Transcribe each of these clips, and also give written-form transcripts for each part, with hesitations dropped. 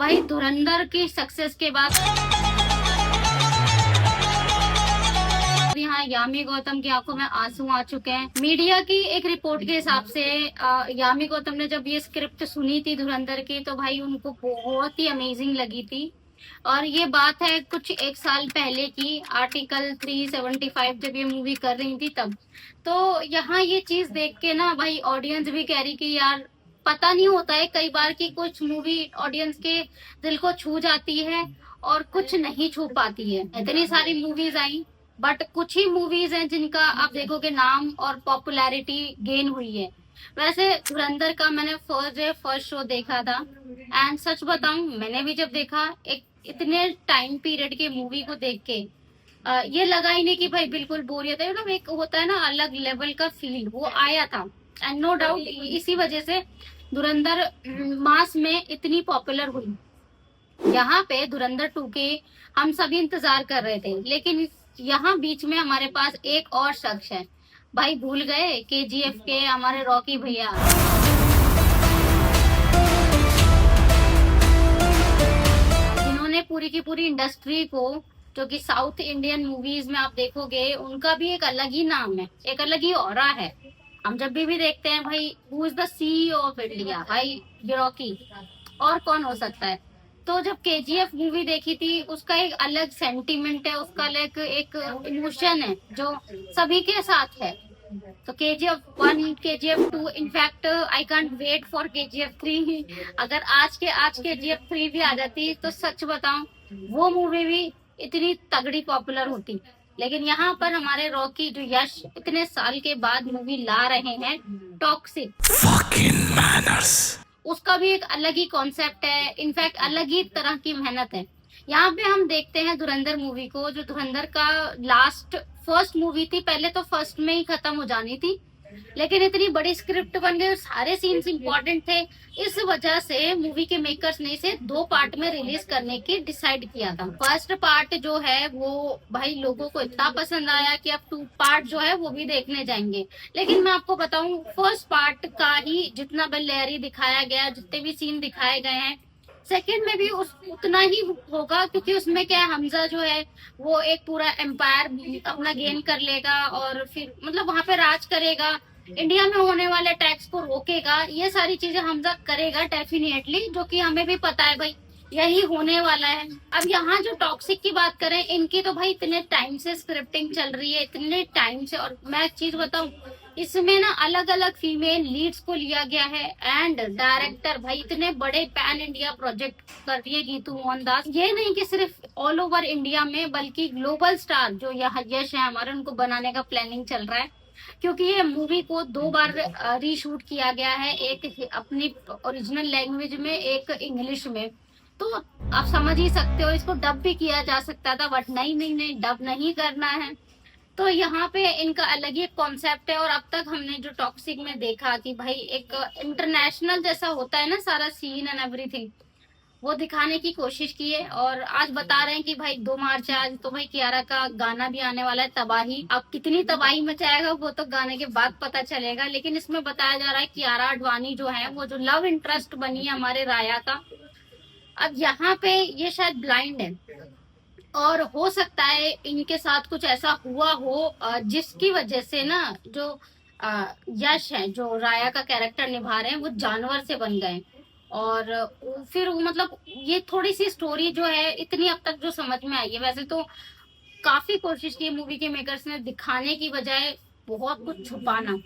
भाई धुरंधर की सक्सेस के बाद यहाँ यामी गौतम की आंखों में आंसू आ चुके हैं। मीडिया की एक रिपोर्ट के हिसाब से यामी गौतम ने जब ये स्क्रिप्ट सुनी थी धुरंधर की, तो भाई उनको बहुत ही अमेजिंग लगी थी। और ये बात है कुछ एक साल पहले की, आर्टिकल 375 जब ये मूवी कर रही थी तब। तो यहाँ ये चीज देख के ना भाई ऑडियंस भी कह रही कि यार पता नहीं होता है कई बार कि कुछ मूवी ऑडियंस के दिल को छू जाती है और कुछ नहीं छू पाती है। इतनी सारी मूवीज आई, बट कुछ ही मूवीज हैं जिनका आप देखोगे नाम और पॉपुलैरिटी गेन हुई है। वैसे धुरंधर का मैंने फर्स्ट शो देखा था, एंड सच बताऊं मैंने भी जब देखा, एक इतने टाइम पीरियड की मूवी को देख के ये लगा ही नहीं कि भाई बिल्कुल बोरियत है। मतलब एक होता है ना अलग लेवल का फील, वो आया था। एंड नो डाउट इसी वजह से धुरंधर मास में इतनी पॉपुलर हुई। यहाँ पे धुरंधर 2 के हम सभी इंतजार कर रहे थे, लेकिन यहाँ बीच में हमारे पास एक और शख्स है। भाई भूल गए केजीएफ के हमारे रॉकी भैया, जिन्होंने पूरी की पूरी इंडस्ट्री को, जो कि साउथ इंडियन मूवीज में आप देखोगे उनका भी एक अलग ही नाम है, एक अलग ही ऑरा है। हम जब भी देखते हैं भाई who is the CEO of India, भाई ये रॉकी, और कौन हो सकता है। तो जब केजीएफ मूवी देखी थी उसका एक अलग सेंटिमेंट है, उसका अलग एक इमोशन है जो सभी के साथ है। तो KGF 1, KGF 2, in fact I can't wait for KGF 3। अगर आज KGF 3 भी आ जाती तो सच बताऊं वो मूवी भी इतनी तगड़ी पॉपुलर होती। लेकिन यहाँ पर हमारे रॉकी जो यश इतने साल के बाद मूवी ला रहे हैं टॉक्सिक, उसका भी एक अलग ही कॉन्सेप्ट है, इनफैक्ट अलग ही तरह की मेहनत है। यहाँ पे हम देखते हैं धुरंधर मूवी को, जो धुरंधर का फर्स्ट मूवी थी, पहले तो फर्स्ट में ही खत्म हो जानी थी, लेकिन इतनी बड़ी स्क्रिप्ट बन गई, सारे सीन्स इंपॉर्टेंट थे। इस वजह से मूवी के मेकर्स ने इसे 2 पार्ट में रिलीज करने की डिसाइड किया था। फर्स्ट पार्ट जो है वो भाई लोगों को इतना पसंद आया कि अब 2 पार्ट जो है वो भी देखने जाएंगे। लेकिन मैं आपको बताऊं फर्स्ट पार्ट का ही जितना बेलेरी दिखाया गया, जितने भी सीन दिखाए गए हैं, सेकंड में भी उतना ही होगा, क्योंकि उसमें क्या है, हमजा जो है वो एक पूरा एम्पायर अपना गेन कर लेगा और फिर मतलब वहां पे राज करेगा, इंडिया में होने वाले टैक्स को रोकेगा, ये सारी चीजें हमजा करेगा डेफिनेटली, जो कि हमें भी पता है भाई यही होने वाला है। अब यहाँ जो टॉक्सिक की बात करें, इनकी तो भाई इतने टाइम से स्क्रिप्टिंग चल रही है, इतने टाइम से। और मैं एक चीज बताऊं, इसमें ना अलग अलग फीमेल लीड्स को लिया गया है, एंड डायरेक्टर भाई इतने बड़े पैन इंडिया प्रोजेक्ट कर रही है गीतू मोहनदास। ये नहीं कि सिर्फ ऑल ओवर इंडिया में, बल्कि ग्लोबल स्टार जो यहाँ यश है हमारे, उनको बनाने का प्लानिंग चल रहा है। क्योंकि ये मूवी को 2 बार रीशूट किया गया है, एक अपनी ओरिजिनल लैंग्वेज में, एक इंग्लिश में। तो आप समझ ही सकते हो, इसको डब भी किया जा सकता था, बट नहीं डब नहीं करना है। तो यहाँ पे इनका अलग ही कॉन्सेप्ट है। और अब तक हमने जो टॉक्सिक में देखा कि भाई एक इंटरनेशनल जैसा होता है ना सारा सीन एंड एवरीथिंग, वो दिखाने की कोशिश की है। और आज बता रहे हैं कि भाई 2 मार्च है आज, तो भाई कियारा का गाना भी आने वाला है, तबाही। अब कितनी तबाही मचाएगा वो तो गाने के बाद पता चलेगा, लेकिन इसमें बताया जा रहा है कियारा आडवाणी जो है वो जो लव इंटरेस्ट बनी है हमारे राया का, अब यहाँ पे ये शायद ब्लाइंड है, और हो सकता है इनके साथ कुछ ऐसा हुआ हो जिसकी वजह से ना जो यश है, जो राया का कैरेक्टर निभा रहे हैं, वो जानवर से बन गए। और फिर मतलब ये थोड़ी सी स्टोरी जो है इतनी अब तक जो समझ में आई है, वैसे तो काफी कोशिश की मूवी के मेकर्स ने दिखाने की बजाय बहुत कुछ छुपाना,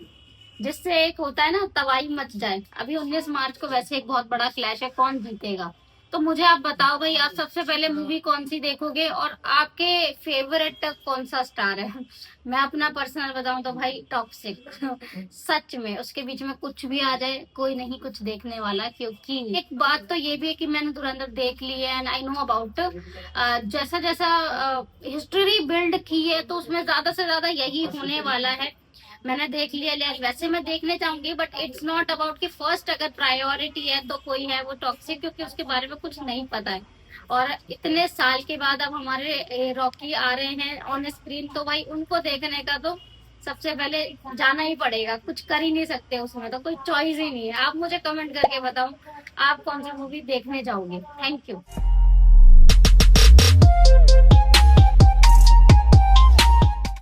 जिससे एक होता है ना तबाही मच जाए। अभी 19 मार्च को वैसे एक बहुत बड़ा क्लैश है, कौन जीतेगा। तो मुझे आप बताओ भाई, आप सबसे पहले मूवी कौन सी देखोगे और आपके फेवरेट कौन सा स्टार है। मैं अपना पर्सनल बताऊं तो भाई टॉक्सिक सच में उसके बीच में कुछ भी आ जाए कोई नहीं कुछ देखने वाला। क्योंकि एक बात तो ये भी है कि मैंने धुरंधर देख ली है एंड आई नो अबाउट, जैसा जैसा हिस्ट्री बिल्ड की है तो उसमें ज्यादा से ज्यादा यही होने वाला है। मैंने देख लिया, वैसे मैं देखने चाहूंगी, बट इट्स नॉट अबाउट कि फर्स्ट अगर प्रायोरिटी है तो कोई है वो टॉक्सिक, क्योंकि उसके बारे में कुछ नहीं पता है। और इतने साल के बाद अब हमारे रॉकी आ रहे हैं ऑन स्क्रीन, तो भाई उनको देखने का तो सबसे पहले जाना ही पड़ेगा, कुछ कर ही नहीं सकते उसमें, तो कोई चॉइस ही नहीं है। आप मुझे कमेंट करके बताओ आप कौन सी मूवी देखने जाओगे। Thank you.